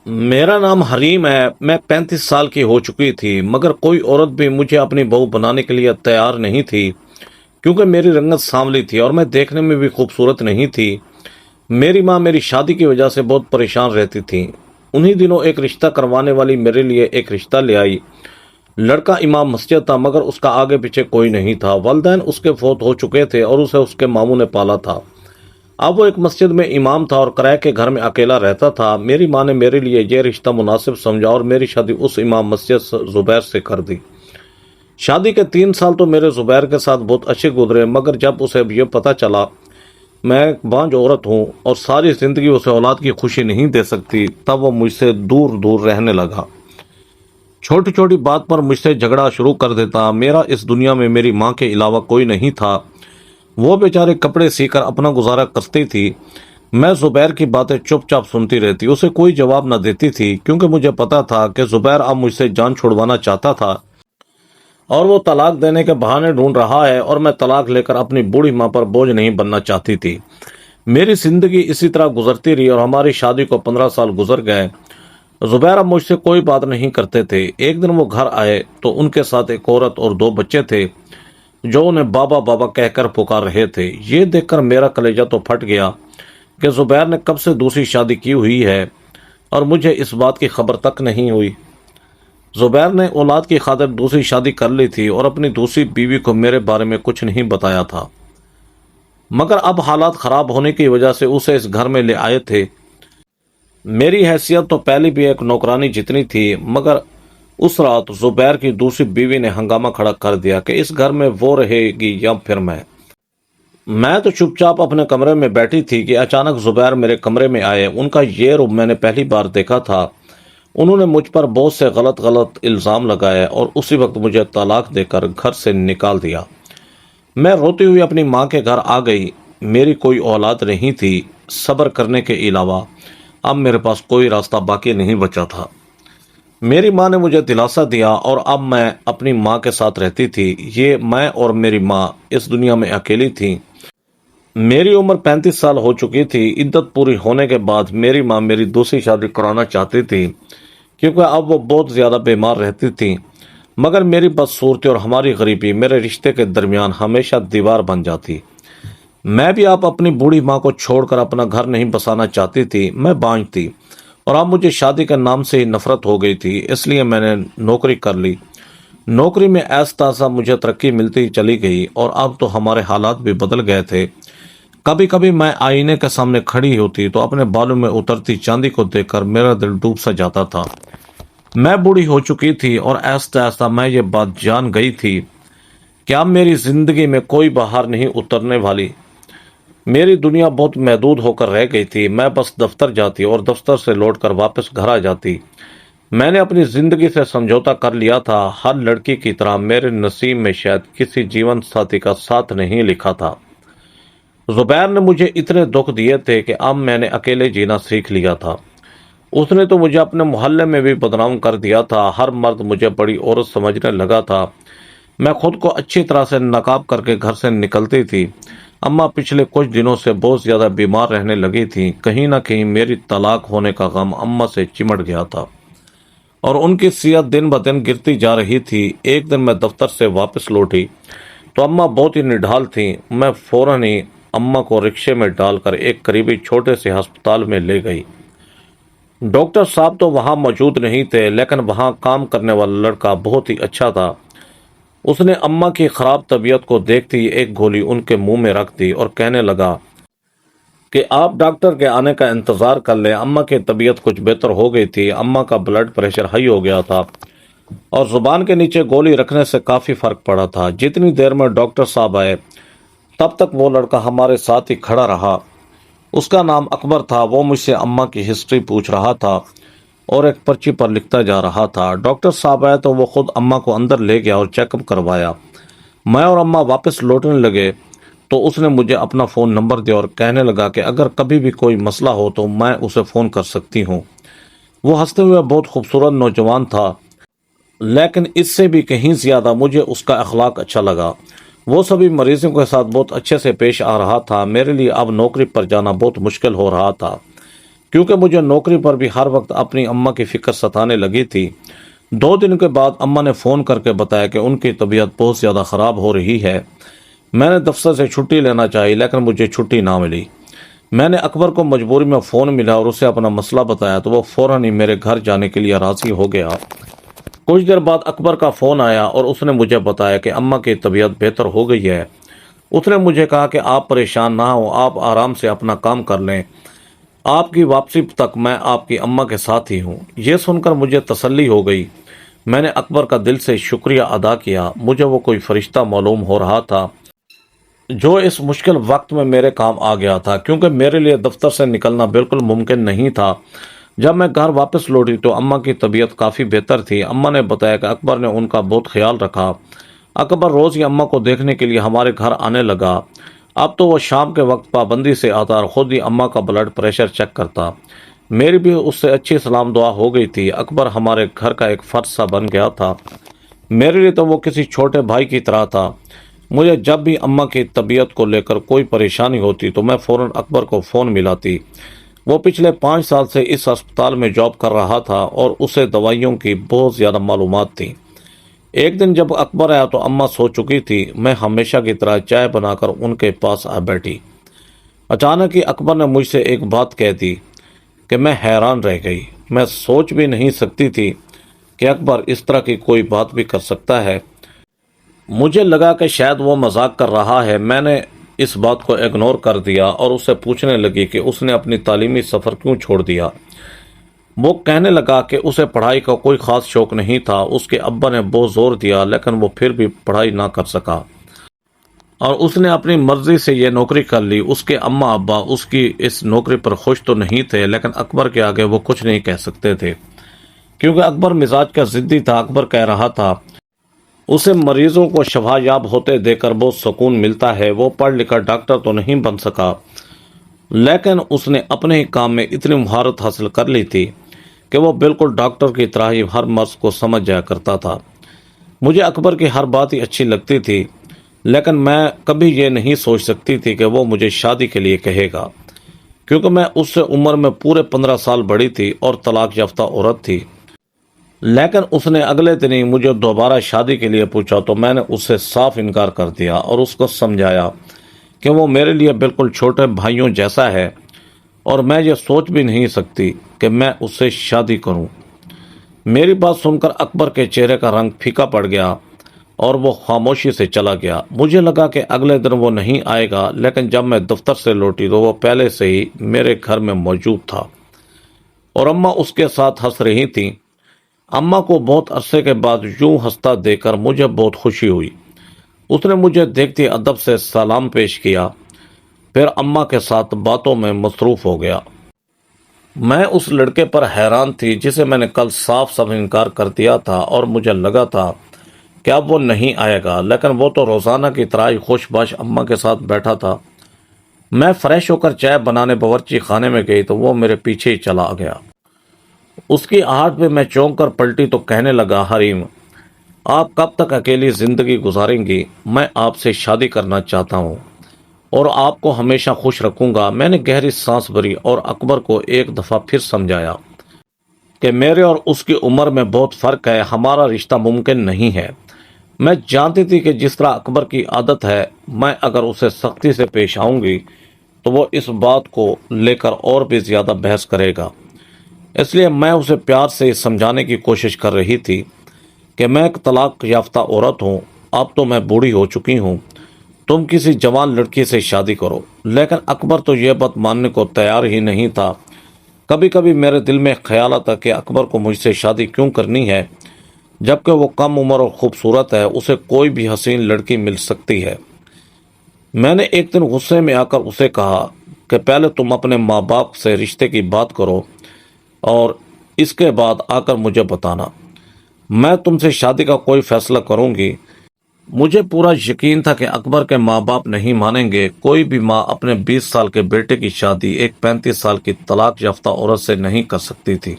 میرا نام حریم ہے۔ میں 35 سال کی ہو چکی تھی، مگر کوئی عورت بھی مجھے اپنی بہو بنانے کے لیے تیار نہیں تھی، کیونکہ میری رنگت سانولی تھی اور میں دیکھنے میں بھی خوبصورت نہیں تھی۔ میری ماں میری شادی کی وجہ سے بہت پریشان رہتی تھی۔ انہی دنوں ایک رشتہ کروانے والی میرے لیے ایک رشتہ لے آئی۔ لڑکا امام مسجد تھا، مگر اس کا آگے پیچھے کوئی نہیں تھا۔ والدین اس کے فوت ہو چکے تھے اور اسے اس کے ماموں نے پالا تھا۔ اب وہ ایک مسجد میں امام تھا اور کرائے کے گھر میں اکیلا رہتا تھا۔ میری ماں نے میرے لیے یہ رشتہ مناسب سمجھا اور میری شادی اس امام مسجد زبیر سے کر دی۔ شادی کے 3 سال تو میرے زبیر کے ساتھ بہت اچھے گزرے، مگر جب اسے یہ پتہ چلا میں ایک بانجھ عورت ہوں اور ساری زندگی اسے اولاد کی خوشی نہیں دے سکتی، تب وہ مجھ سے دور دور رہنے لگا۔ چھوٹی چھوٹی بات پر مجھ سے جھگڑا شروع کر دیتا۔ میرا اس دنیا میں میری ماں کے علاوہ کوئی نہیں تھا۔ وہ بیچارے کپڑے سی کر اپنا گزارا کرتی تھی۔ میں زبیر کی باتیں چپ چاپ سنتی رہتی، اسے کوئی جواب نہ دیتی تھی، کیونکہ مجھے پتا تھا کہ زبیر اب مجھ سے جان چھڑوانا چاہتا تھا اور وہ طلاق دینے کے بہانے ڈھونڈ رہا ہے، اور میں طلاق لے کر اپنی بوڑھی ماں پر بوجھ نہیں بننا چاہتی تھی۔ میری زندگی اسی طرح گزرتی رہی اور ہماری شادی کو 15 سال گزر گئے۔ زبیر اب مجھ سے کوئی بات نہیں کرتے تھے۔ ایک دن وہ گھر آئے تو ان کے ساتھ ایک عورت اور 2 بچے تھے جو انہیں بابا بابا کہہ کر پکار رہے تھے۔ یہ دیکھ کر میرا کلیجہ تو پھٹ گیا کہ زبیر نے کب سے دوسری شادی کی ہوئی ہے اور مجھے اس بات کی خبر تک نہیں ہوئی۔ زبیر نے اولاد کی خاطر دوسری شادی کر لی تھی اور اپنی دوسری بیوی کو میرے بارے میں کچھ نہیں بتایا تھا، مگر اب حالات خراب ہونے کی وجہ سے اسے اس گھر میں لے آئے تھے۔ میری حیثیت تو پہلی بھی ایک نوکرانی جتنی تھی، مگر اس رات زبیر کی دوسری بیوی نے ہنگامہ کھڑا کر دیا کہ اس گھر میں وہ رہے گی یا پھر میں تو چپ چاپ اپنے کمرے میں بیٹھی تھی کہ اچانک زبیر میرے کمرے میں آئے۔ ان کا یہ رخ میں نے پہلی بار دیکھا تھا۔ انہوں نے مجھ پر بہت سے غلط الزام لگائے اور اسی وقت مجھے طلاق دے کر گھر سے نکال دیا۔ میں روتی ہوئی اپنی ماں کے گھر آ گئی۔ میری کوئی اولاد نہیں تھی، صبر کرنے کے علاوہ اب میرے پاس کوئی راستہ باقی نہیں بچا تھا۔ میری ماں نے مجھے دلاسا دیا اور اب میں اپنی ماں کے ساتھ رہتی تھی۔ یہ میں اور میری ماں اس دنیا میں اکیلی تھیں۔ میری عمر 35 سال ہو چکی تھی۔ عدت پوری ہونے کے بعد میری ماں میری دوسری شادی کرانا چاہتی تھی، کیونکہ اب وہ بہت زیادہ بیمار رہتی تھی، مگر میری بدصورتی اور ہماری غریبی میرے رشتے کے درمیان ہمیشہ دیوار بن جاتی۔ میں بھی اب اپنی بوڑھی ماں کو چھوڑ کر اپنا گھر نہیں بسانا چاہتی تھی۔ میں بانجھ تھی اور اب مجھے شادی کے نام سے ہی نفرت ہو گئی تھی، اس لیے میں نے نوکری کر لی۔ نوکری میں ایسا مجھے ترقی ملتی چلی گئی اور اب تو ہمارے حالات بھی بدل گئے تھے۔ کبھی کبھی میں آئینے کے سامنے کھڑی ہوتی تو اپنے بالوں میں اترتی چاندی کو دیکھ کر میرا دل ڈوب سا جاتا تھا۔ میں بوڑھی ہو چکی تھی اور ایسا ایسا میں یہ بات جان گئی تھی کہ اب میری زندگی میں کوئی بہار نہیں اترنے والی۔ میری دنیا بہت محدود ہو کر رہ گئی تھی۔ میں بس دفتر جاتی اور دفتر سے لوٹ کر واپس گھر آ جاتی۔ میں نے اپنی زندگی سے سمجھوتا کر لیا تھا۔ ہر لڑکی کی طرح میرے نصیب میں شاید کسی جیون ساتھی کا ساتھ نہیں لکھا تھا۔ زبیر نے مجھے اتنے دکھ دیے تھے کہ اب میں نے اکیلے جینا سیکھ لیا تھا۔ اس نے تو مجھے اپنے محلے میں بھی بدنام کر دیا تھا۔ ہر مرد مجھے بڑی عورت سمجھنے لگا تھا۔ میں خود کو اچھی طرح سے نقاب کر کے گھر سے نکلتی تھی۔ اماں پچھلے کچھ دنوں سے بہت زیادہ بیمار رہنے لگی تھی۔ کہیں نہ کہیں میری طلاق ہونے کا غم اماں سے چمٹ گیا تھا اور ان کی صحت دن بدن گرتی جا رہی تھی۔ ایک دن میں دفتر سے واپس لوٹی تو اماں بہت ہی نڈھال تھیں۔ میں فوراً ہی اماں کو رکشے میں ڈال کر ایک قریبی چھوٹے سے ہسپتال میں لے گئی۔ ڈاکٹر صاحب تو وہاں موجود نہیں تھے، لیکن وہاں کام کرنے والا لڑکا بہت ہی اچھا تھا۔ اس نے اماں کی خراب طبیعت کو دیکھتے ہی ایک گولی ان کے منہ میں رکھ دی اور کہنے لگا کہ آپ ڈاکٹر کے آنے کا انتظار کر لیں۔ اماں کی طبیعت کچھ بہتر ہو گئی تھی۔ اماں کا بلڈ پریشر ہائی ہو گیا تھا اور زبان کے نیچے گولی رکھنے سے کافی فرق پڑا تھا۔ جتنی دیر میں ڈاکٹر صاحب آئے تب تک وہ لڑکا ہمارے ساتھ ہی کھڑا رہا۔ اس کا نام اکبر تھا۔ وہ مجھ سے اماں کی ہسٹری پوچھ رہا تھا اور ایک پرچی پر لکھتا جا رہا تھا۔ ڈاکٹر صاحب آئے تو وہ خود اماں کو اندر لے گیا اور چیک اپ کروایا۔ میں اور اماں واپس لوٹنے لگے تو اس نے مجھے اپنا فون نمبر دیا اور کہنے لگا کہ اگر کبھی بھی کوئی مسئلہ ہو تو میں اسے فون کر سکتی ہوں۔ وہ ہنستے ہوئے بہت خوبصورت نوجوان تھا، لیکن اس سے بھی کہیں زیادہ مجھے اس کا اخلاق اچھا لگا۔ وہ سبھی مریضوں کے ساتھ بہت اچھے سے پیش آ رہا تھا۔ میرے لیے اب نوکری پر جانا بہت مشکل ہو رہا تھا۔ کیونکہ مجھے نوکری پر بھی ہر وقت اپنی اماں کی فکر ستانے لگی تھی۔ 2 دن کے بعد اماں نے فون کر کے بتایا کہ ان کی طبیعت بہت زیادہ خراب ہو رہی ہے۔ میں نے دفتر سے چھٹی لینا چاہی لیکن مجھے چھٹی نہ ملی۔ میں نے اکبر کو مجبوری میں فون ملا اور اسے اپنا مسئلہ بتایا تو وہ فوراً ہی میرے گھر جانے کے لیے راضی ہو گیا۔ کچھ دیر بعد اکبر کا فون آیا اور اس نے مجھے بتایا کہ اماں کی طبیعت بہتر ہو گئی ہے۔ اس نے مجھے کہا کہ آپ پریشان نہ ہو، آپ آرام سے اپنا کام کر لیں، آپ کی واپسی تک میں آپ کی اماں کے ساتھ ہی ہوں۔ یہ سن کر مجھے تسلی ہو گئی۔ میں نے اکبر کا دل سے شکریہ ادا کیا۔ مجھے وہ کوئی فرشتہ معلوم ہو رہا تھا جو اس مشکل وقت میں میرے کام آ گیا تھا، کیونکہ میرے لیے دفتر سے نکلنا بالکل ممکن نہیں تھا۔ جب میں گھر واپس لوٹی تو اماں کی طبیعت کافی بہتر تھی۔ اماں نے بتایا کہ اکبر نے ان کا بہت خیال رکھا۔ اکبر روز ہی اماں کو دیکھنے کے لیے ہمارے گھر آنے لگا۔ اب تو وہ شام کے وقت پابندی سے آتا اور خود ہی اماں کا بلڈ پریشر چیک کرتا۔ میری بھی اس سے اچھی سلام دعا ہو گئی تھی۔ اکبر ہمارے گھر کا ایک فرد سا بن گیا تھا۔ میرے لیے تو وہ کسی چھوٹے بھائی کی طرح تھا۔ مجھے جب بھی اماں کی طبیعت کو لے کر کوئی پریشانی ہوتی تو میں فوراً اکبر کو فون ملاتی۔ وہ پچھلے 5 سال سے اس ہسپتال میں جاب کر رہا تھا اور اسے دوائیوں کی بہت زیادہ معلومات تھی۔ ایک دن جب اکبر آیا تو اماں سو چکی تھی۔ میں ہمیشہ کی طرح چائے بنا کر ان کے پاس آ بیٹھی۔ اچانک ہی اکبر نے مجھ سے ایک بات کہہ دی کہ میں حیران رہ گئی۔ میں سوچ بھی نہیں سکتی تھی کہ اکبر اس طرح کی کوئی بات بھی کر سکتا ہے۔ مجھے لگا کہ شاید وہ مذاق کر رہا ہے۔ میں نے اس بات کو اگنور کر دیا اور اس سے پوچھنے لگی کہ اس نے اپنی تعلیمی سفر کیوں چھوڑ دیا۔ وہ کہنے لگا کہ اسے پڑھائی کا کوئی خاص شوق نہیں تھا۔ اس کے ابا نے بہت زور دیا لیکن وہ پھر بھی پڑھائی نہ کر سکا اور اس نے اپنی مرضی سے یہ نوکری کر لی۔ اس کے اماں ابا اس کی اس نوکری پر خوش تو نہیں تھے لیکن اکبر کے آگے وہ کچھ نہیں کہہ سکتے تھے کیونکہ اکبر مزاج کا ضدی تھا۔ اکبر کہہ رہا تھا اسے مریضوں کو شفا یاب ہوتے دیکھ کر بہت سکون ملتا ہے۔ وہ پڑھ لکھ کر ڈاکٹر تو نہیں بن سکا لیکن اس نے اپنے ہی کام میں اتنی مہارت حاصل کر لی تھی کہ وہ بالکل ڈاکٹر کی طرح ہی ہر مرض کو سمجھ جایا کرتا تھا۔ مجھے اکبر کی ہر بات ہی اچھی لگتی تھی لیکن میں کبھی یہ نہیں سوچ سکتی تھی کہ وہ مجھے شادی کے لیے کہے گا، کیونکہ میں اس سے عمر میں پورے 15 سال بڑی تھی اور طلاق یافتہ عورت تھی۔ لیکن اس نے اگلے دن ہی مجھے دوبارہ شادی کے لیے پوچھا تو میں نے اس سے صاف انکار کر دیا اور اس کو سمجھایا کہ وہ میرے لیے بالکل چھوٹے بھائیوں جیسا ہے اور میں یہ سوچ بھی نہیں سکتی کہ میں اس سے شادی کروں۔ میری بات سن کر اکبر کے چہرے کا رنگ پھیکا پڑ گیا اور وہ خاموشی سے چلا گیا۔ مجھے لگا کہ اگلے دن وہ نہیں آئے گا لیکن جب میں دفتر سے لوٹی تو وہ پہلے سے ہی میرے گھر میں موجود تھا اور اماں اس کے ساتھ ہنس رہی تھیں۔ اماں کو بہت عرصے کے بعد یوں ہنستا دیکھ کر مجھے بہت خوشی ہوئی۔ اس نے مجھے دیکھتی ادب سے سلام پیش کیا، پھر اماں کے ساتھ باتوں میں مصروف ہو گیا۔ میں اس لڑکے پر حیران تھی جسے میں نے کل صاف انکار کر دیا تھا اور مجھے لگا تھا کہ اب وہ نہیں آئے گا، لیکن وہ تو روزانہ کی طرح ہی خوش باش اماں کے ساتھ بیٹھا تھا۔ میں فریش ہو کر چائے بنانے باورچی خانے میں گئی تو وہ میرے پیچھے ہی چلا گیا۔ اس کی آہٹ پہ میں چونک کر پلٹی تو کہنے لگا، حریم آپ کب تک اکیلی زندگی گزاریں گی؟ میں آپ سے شادی کرنا چاہتا ہوں اور آپ کو ہمیشہ خوش رکھوں گا۔ میں نے گہری سانس بھری اور اکبر کو ایک دفعہ پھر سمجھایا کہ میرے اور اس کی عمر میں بہت فرق ہے، ہمارا رشتہ ممکن نہیں ہے۔ میں جانتی تھی کہ جس طرح اکبر کی عادت ہے، میں اگر اسے سختی سے پیش آؤں گی تو وہ اس بات کو لے کر اور بھی زیادہ بحث کرے گا۔ اس لیے میں اسے پیار سے سمجھانے کی کوشش کر رہی تھی کہ میں ایک طلاق یافتہ عورت ہوں، اب تو میں بوڑھی ہو چکی ہوں، تم کسی جوان لڑکی سے شادی کرو۔ لیکن اکبر تو یہ بات ماننے کو تیار ہی نہیں تھا۔ کبھی کبھی میرے دل میں خیال آتا کہ اکبر کو مجھ سے شادی کیوں کرنی ہے جبکہ وہ کم عمر اور خوبصورت ہے، اسے کوئی بھی حسین لڑکی مل سکتی ہے۔ میں نے ایک دن غصے میں آ کر اسے کہا کہ پہلے تم اپنے ماں باپ سے رشتے کی بات کرو اور اس کے بعد آ کر مجھے بتانا، میں تم سے شادی کا کوئی فیصلہ کروں گی۔ مجھے پورا یقین تھا کہ اکبر کے ماں باپ نہیں مانیں گے۔ کوئی بھی ماں اپنے 20 سال کے بیٹے کی شادی ایک 35 سال کی طلاق یافتہ عورت سے نہیں کر سکتی تھی۔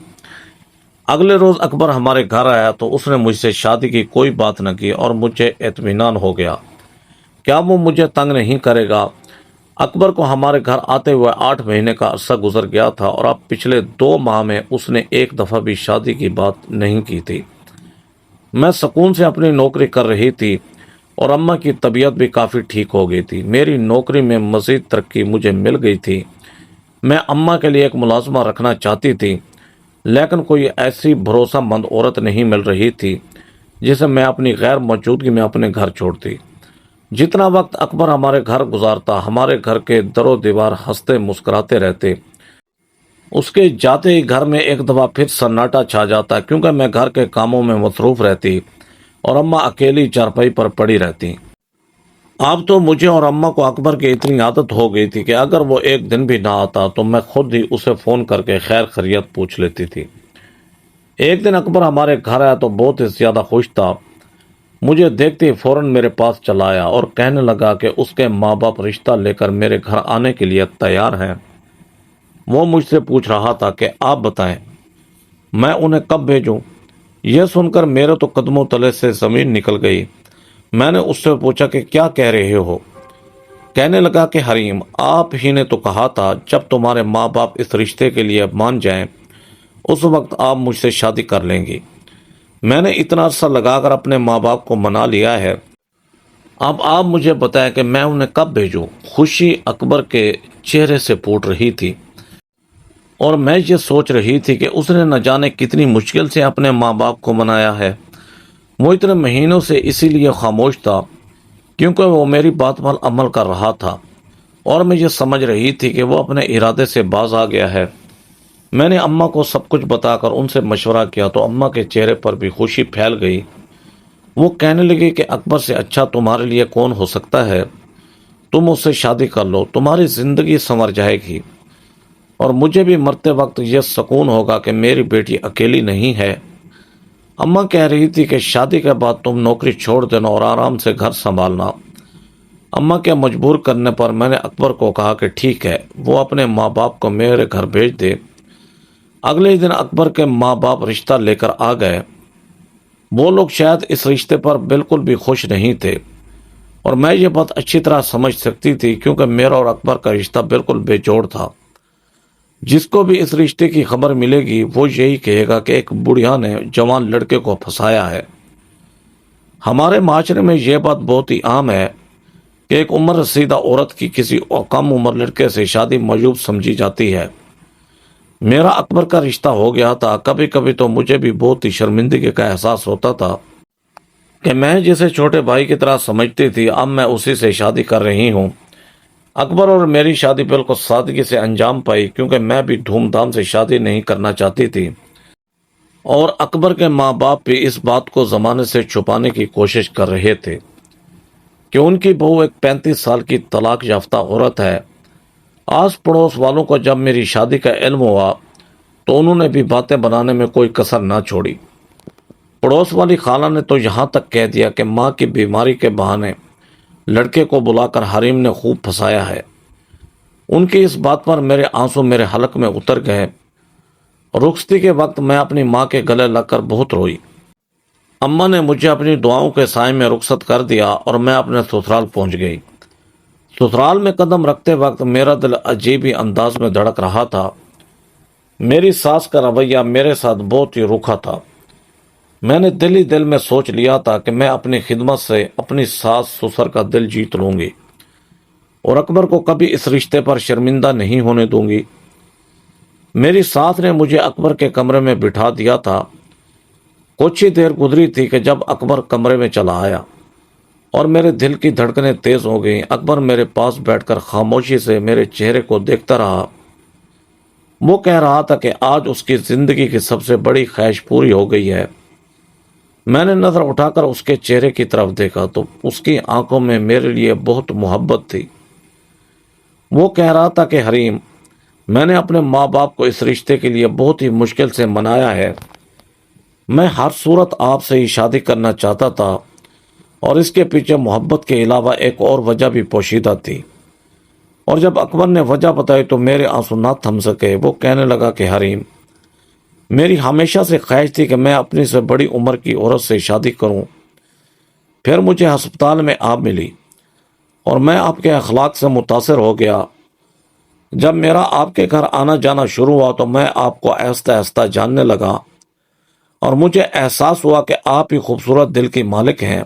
اگلے روز اکبر ہمارے گھر آیا تو اس نے مجھ سے شادی کی کوئی بات نہ کی اور مجھے اطمینان ہو گیا۔ کیا وہ مجھے تنگ نہیں کرے گا؟ اکبر کو ہمارے گھر آتے ہوئے 8 مہینے کا عرصہ گزر گیا تھا اور اب پچھلے 2 ماہ میں اس نے ایک دفعہ بھی شادی کی بات نہیں کی تھی۔ میں سکون سے اپنی نوکری کر رہی تھی اور اماں کی طبیعت بھی کافی ٹھیک ہو گئی تھی۔ میری نوکری میں مزید ترقی مجھے مل گئی تھی۔ میں اماں کے لیے ایک ملازمہ رکھنا چاہتی تھی، لیکن کوئی ایسی بھروسہ مند عورت نہیں مل رہی تھی جسے میں اپنی غیر موجودگی میں اپنے گھر چھوڑتی۔ جتنا وقت اکبر ہمارے گھر گزارتا، ہمارے گھر کے در و دیوار ہنستے مسکراتے رہتے۔ اس کے جاتے ہی گھر میں ایک دفعہ پھر سناٹا چھا جاتا، کیونکہ میں گھر کے کاموں میں مصروف رہتی اور اماں اکیلی چارپائی پر پڑی رہتی۔ اب تو مجھے اور اماں کو اکبر کی اتنی عادت ہو گئی تھی کہ اگر وہ ایک دن بھی نہ آتا تو میں خود ہی اسے فون کر کے خیر خیریت پوچھ لیتی تھی۔ ایک دن اکبر ہمارے گھر آیا تو بہت ہی زیادہ خوش تھا۔ مجھے دیکھتے ہی فوراً میرے پاس چلا آیا اور کہنے لگا کہ اس کے ماں باپ رشتہ لے کر میرے گھر آنے کے لیے تیار ہیں۔ وہ مجھ سے پوچھ رہا تھا کہ آپ بتائیں میں انہیں کب بھیجوں۔ یہ سن کر میرے تو قدموں تلے سے زمین نکل گئی۔ میں نے اس سے پوچھا کہ کیا کہہ رہے ہو؟ کہنے لگا کہ حریم، آپ ہی نے تو کہا تھا جب تمہارے ماں باپ اس رشتے کے لیے مان جائیں اس وقت آپ مجھ سے شادی کر لیں گی۔ میں نے اتنا عرصہ لگا کر اپنے ماں باپ کو منا لیا ہے، اب آپ مجھے بتائیں کہ میں انہیں کب بھیجوں۔ خوشی اکبر کے چہرے سے پھوٹ رہی تھی اور میں یہ سوچ رہی تھی کہ اس نے نہ جانے کتنی مشکل سے اپنے ماں باپ کو منایا ہے۔ وہ اتنے مہینوں سے اسی لیے خاموش تھا کیونکہ وہ میری بات پر عمل کر رہا تھا اور میں یہ سمجھ رہی تھی کہ وہ اپنے ارادے سے باز آ گیا ہے۔ میں نے اماں کو سب کچھ بتا کر ان سے مشورہ کیا تو اماں کے چہرے پر بھی خوشی پھیل گئی۔ وہ کہنے لگی کہ اکبر سے اچھا تمہارے لیے کون ہو سکتا ہے، تم اس سے شادی کر لو، تمہاری زندگی سنور جائے گی اور مجھے بھی مرتے وقت یہ سکون ہوگا کہ میری بیٹی اکیلی نہیں ہے۔ اماں کہہ رہی تھی کہ شادی کے بعد تم نوکری چھوڑ دینا اور آرام سے گھر سنبھالنا۔ اماں کے مجبور کرنے پر میں نے اکبر کو کہا کہ ٹھیک ہے، وہ اپنے ماں باپ کو میرے گھر بھیج دے۔ اگلے دن اکبر کے ماں باپ رشتہ لے کر آ گئے۔ وہ لوگ شاید اس رشتے پر بالکل بھی خوش نہیں تھے اور میں یہ بات اچھی طرح سمجھ سکتی تھی کیونکہ میرا اور اکبر کا رشتہ بالکل بے جوڑ تھا۔ جس کو بھی اس رشتے کی خبر ملے گی وہ یہی کہے گا کہ ایک بڑھیا نے جوان لڑکے کو پھنسایا ہے۔ ہمارے معاشرے میں یہ بات بہت ہی عام ہے کہ ایک عمر رسیدہ عورت کی کسی کم عمر لڑکے سے شادی معیوب سمجھی جاتی ہے۔ میرا اکبر کا رشتہ ہو گیا تھا، کبھی کبھی تو مجھے بھی بہت ہی شرمندگی کا احساس ہوتا تھا کہ میں جسے چھوٹے بھائی کی طرح سمجھتی تھی اب میں اسی سے شادی کر رہی ہوں۔ اکبر اور میری شادی بالکل سادگی سے انجام پائی کیونکہ میں بھی دھوم دھام سے شادی نہیں کرنا چاہتی تھی اور اکبر کے ماں باپ بھی اس بات کو زمانے سے چھپانے کی کوشش کر رہے تھے کہ ان کی بہو ایک 35 سال کی طلاق یافتہ عورت ہے۔ آس پڑوس والوں کو جب میری شادی کا علم ہوا تو انہوں نے بھی باتیں بنانے میں کوئی کسر نہ چھوڑی۔ پڑوس والی خالہ نے تو یہاں تک کہہ دیا کہ ماں کی بیماری کے بہانے لڑکے کو بلا کر حریم نے خوب پھنسایا ہے۔ ان کی اس بات پر میرے آنسو میرے حلق میں اتر گئے۔ رخصتی کے وقت میں اپنی ماں کے گلے لگ کر بہت روئی۔ اماں نے مجھے اپنی دعاؤں کے سائے میں رخصت کر دیا اور میں اپنے سسرال پہنچ گئی۔ سسرال میں قدم رکھتے وقت میرا دل عجیب ہی انداز میں دھڑک رہا تھا۔ میری ساس کا رویہ میرے ساتھ بہت ہی روکھا تھا۔ میں نے دل ہی دل میں سوچ لیا تھا کہ میں اپنی خدمت سے اپنی ساس سسر کا دل جیت لوں گی اور اکبر کو کبھی اس رشتے پر شرمندہ نہیں ہونے دوں گی۔ میری ساس نے مجھے اکبر کے کمرے میں بٹھا دیا تھا۔ کچھ ہی دیر گزری تھی کہ جب اکبر کمرے میں چلا آیا اور میرے دل کی دھڑکنیں تیز ہو گئیں۔ اکبر میرے پاس بیٹھ کر خاموشی سے میرے چہرے کو دیکھتا رہا۔ وہ کہہ رہا تھا کہ آج اس کی زندگی کی سب سے بڑی خواہش پوری ہو گئی ہے۔ میں نے نظر اٹھا کر اس کے چہرے کی طرف دیکھا تو اس کی آنکھوں میں میرے لیے بہت محبت تھی۔ وہ کہہ رہا تھا کہ حریم، میں نے اپنے ماں باپ کو اس رشتے کے لیے بہت ہی مشکل سے منایا ہے۔ میں ہر صورت آپ سے ہی شادی کرنا چاہتا تھا اور اس کے پیچھے محبت کے علاوہ ایک اور وجہ بھی پوشیدہ تھی۔ اور جب اکبر نے وجہ بتائی تو میرے آنسو نہ تھم سکے۔ وہ کہنے لگا کہ حریم، میری ہمیشہ سے خواہش تھی کہ میں اپنی سے بڑی عمر کی عورت سے شادی کروں۔ پھر مجھے ہسپتال میں آپ ملی اور میں آپ کے اخلاق سے متاثر ہو گیا۔ جب میرا آپ کے گھر آنا جانا شروع ہوا تو میں آپ کو آہستہ آہستہ جاننے لگا اور مجھے احساس ہوا کہ آپ ہی خوبصورت دل کی مالک ہیں۔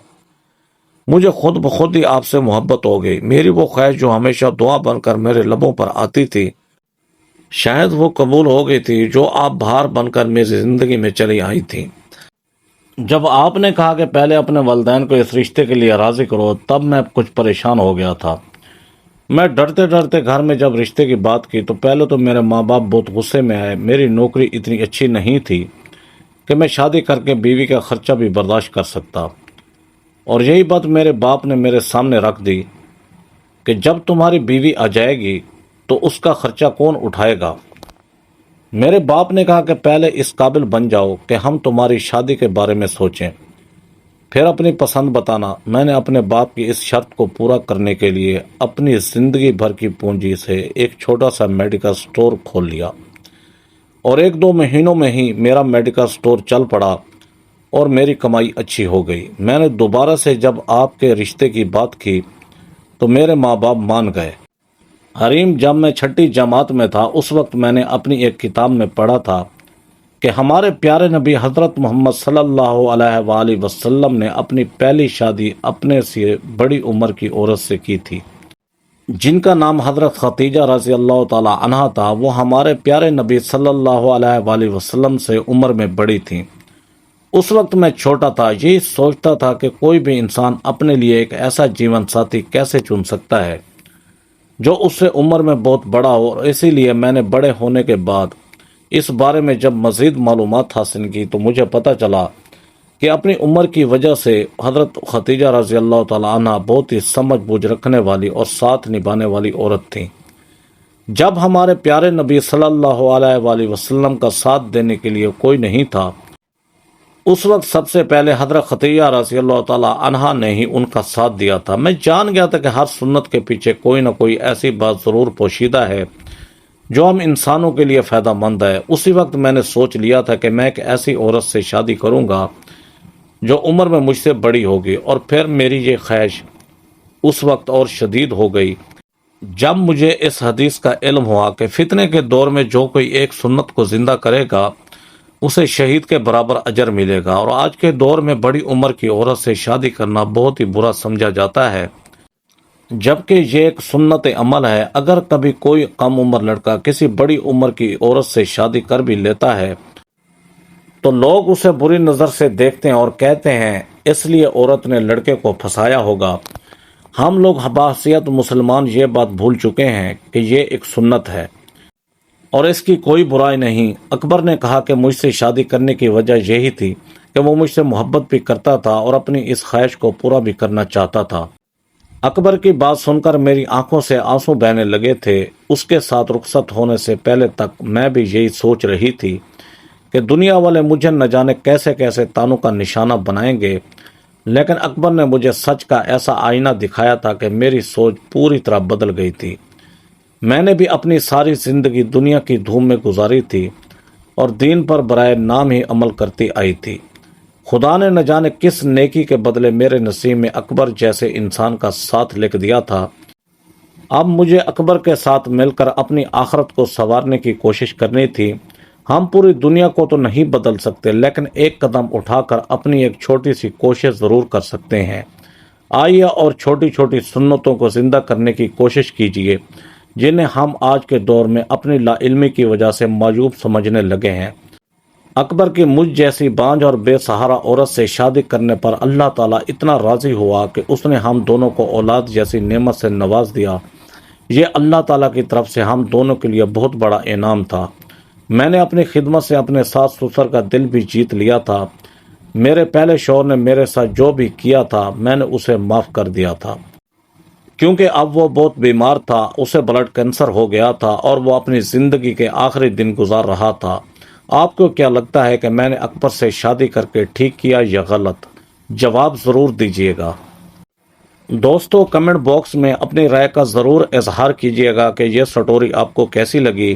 مجھے خود بخود ہی آپ سے محبت ہو گئی۔ میری وہ خواہش جو ہمیشہ دعا بن کر میرے لبوں پر آتی تھی، شاید وہ قبول ہو گئی تھی، جو آپ بہار بن کر میری زندگی میں چلی آئی تھی۔ جب آپ نے کہا کہ پہلے اپنے والدین کو اس رشتے کے لیے راضی کرو، تب میں کچھ پریشان ہو گیا تھا۔ میں ڈرتے ڈرتے گھر میں جب رشتے کی بات کی تو پہلے تو میرے ماں باپ بہت غصے میں آئے۔ میری نوکری اتنی اچھی نہیں تھی کہ میں شادی کر کے بیوی کا خرچہ بھی برداشت کر سکتا، اور یہی بات میرے باپ نے میرے سامنے رکھ دی کہ جب تمہاری بیوی آ جائے گی تو اس کا خرچہ کون اٹھائے گا۔ میرے باپ نے کہا کہ پہلے اس قابل بن جاؤ کہ ہم تمہاری شادی کے بارے میں سوچیں، پھر اپنی پسند بتانا۔ میں نے اپنے باپ کی اس شرط کو پورا کرنے کے لیے اپنی زندگی بھر کی پونجی سے ایک چھوٹا سا میڈیکل سٹور کھول لیا، اور 1-2 مہینوں میں ہی میرا میڈیکل سٹور چل پڑا اور میری کمائی اچھی ہو گئی۔ میں نے دوبارہ سے جب آپ کے رشتے کی بات کی تو میرے ماں باپ مان گئے۔ حریم، جب میں 6ٹھی جماعت میں تھا اس وقت میں نے اپنی ایک کتاب میں پڑھا تھا کہ ہمارے پیارے نبی حضرت محمد صلی اللہ علیہ وآلہ وسلم نے اپنی پہلی شادی اپنے سے بڑی عمر کی عورت سے کی تھی، جن کا نام حضرت خدیجہ رضی اللہ تعالی عنہا تھا۔ وہ ہمارے پیارے نبی صلی اللہ علیہ وآلہ وسلم سے عمر میں بڑی تھیں۔ اس وقت میں چھوٹا تھا، یہی سوچتا تھا کہ کوئی بھی انسان اپنے لیے ایک ایسا جیون ساتھی کیسے چن سکتا ہے جو اس سے عمر میں بہت بڑا ہو، اور اسی لیے میں نے بڑے ہونے کے بعد اس بارے میں جب مزید معلومات حاصل کی تو مجھے پتہ چلا کہ اپنی عمر کی وجہ سے حضرت خدیجہ رضی اللہ تعالی عنہ بہت ہی سمجھ بوجھ رکھنے والی اور ساتھ نبھانے والی عورت تھیں۔ جب ہمارے پیارے نبی صلی اللہ علیہ وآلہ وسلم کا ساتھ دینے کے لیے کوئی نہیں تھا، اس وقت سب سے پہلے حضرت خدیجہ رضی اللہ تعالی عنہا نے ہی ان کا ساتھ دیا تھا۔ میں جان گیا تھا کہ ہر سنت کے پیچھے کوئی نہ کوئی ایسی بات ضرور پوشیدہ ہے جو ہم انسانوں کے لیے فائدہ مند ہے۔ اسی وقت میں نے سوچ لیا تھا کہ میں ایک ایسی عورت سے شادی کروں گا جو عمر میں مجھ سے بڑی ہوگی، اور پھر میری یہ خواہش اس وقت اور شدید ہو گئی جب مجھے اس حدیث کا علم ہوا کہ فتنے کے دور میں جو کوئی ایک سنت کو زندہ کرے گا اسے شہید کے برابر اجر ملے گا، اور آج کے دور میں بڑی عمر کی عورت سے شادی کرنا بہت ہی برا سمجھا جاتا ہے، جبکہ یہ ایک سنت عمل ہے۔ اگر کبھی کوئی کم عمر لڑکا کسی بڑی عمر کی عورت سے شادی کر بھی لیتا ہے تو لوگ اسے بری نظر سے دیکھتے ہیں اور کہتے ہیں اس لیے عورت نے لڑکے کو پھنسایا ہوگا۔ ہم لوگ حباسیت مسلمان یہ بات بھول چکے ہیں کہ یہ ایک سنت ہے اور اس کی کوئی برائی نہیں۔ اکبر نے کہا کہ مجھ سے شادی کرنے کی وجہ یہی تھی کہ وہ مجھ سے محبت بھی کرتا تھا اور اپنی اس خواہش کو پورا بھی کرنا چاہتا تھا۔ اکبر کی بات سن کر میری آنکھوں سے آنسو بہنے لگے تھے۔ اس کے ساتھ رخصت ہونے سے پہلے تک میں بھی یہی سوچ رہی تھی کہ دنیا والے مجھے نہ جانے کیسے کیسے تانوں کا نشانہ بنائیں گے، لیکن اکبر نے مجھے سچ کا ایسا آئینہ دکھایا تھا کہ میری سوچ پوری طرح بدل گئی تھی۔ میں نے بھی اپنی ساری زندگی دنیا کی دھوم میں گزاری تھی اور دین پر برائے نام ہی عمل کرتی آئی تھی۔ خدا نے نہ جانے کس نیکی کے بدلے میرے نصیب میں اکبر جیسے انسان کا ساتھ لکھ دیا تھا۔ اب مجھے اکبر کے ساتھ مل کر اپنی آخرت کو سنوارنے کی کوشش کرنی تھی۔ ہم پوری دنیا کو تو نہیں بدل سکتے، لیکن ایک قدم اٹھا کر اپنی ایک چھوٹی سی کوشش ضرور کر سکتے ہیں۔ آئیے اور چھوٹی چھوٹی سنتوں کو زندہ کرنے کی کوشش کیجیے جنہیں ہم آج کے دور میں اپنی لا علمی کی وجہ سے معیوب سمجھنے لگے ہیں۔ اکبر کی مجھ جیسی بانجھ اور بے سہارا عورت سے شادی کرنے پر اللہ تعالیٰ اتنا راضی ہوا کہ اس نے ہم دونوں کو اولاد جیسی نعمت سے نواز دیا۔ یہ اللہ تعالیٰ کی طرف سے ہم دونوں کے لیے بہت بڑا انعام تھا۔ میں نے اپنی خدمت سے اپنے ساس سسر کا دل بھی جیت لیا تھا۔ میرے پہلے شوہر نے میرے ساتھ جو بھی کیا تھا میں نے اسے معاف کر دیا تھا، کیونکہ اب وہ بہت بیمار تھا، اسے بلڈ کینسر ہو گیا تھا اور وہ اپنی زندگی کے آخری دن گزار رہا تھا۔ آپ کو کیا لگتا ہے کہ میں نے اکبر سے شادی کر کے ٹھیک کیا یا غلط؟ جواب ضرور دیجیے گا۔ دوستو، کمنٹ باکس میں اپنی رائے کا ضرور اظہار کیجیے گا کہ یہ سٹوری آپ کو کیسی لگی۔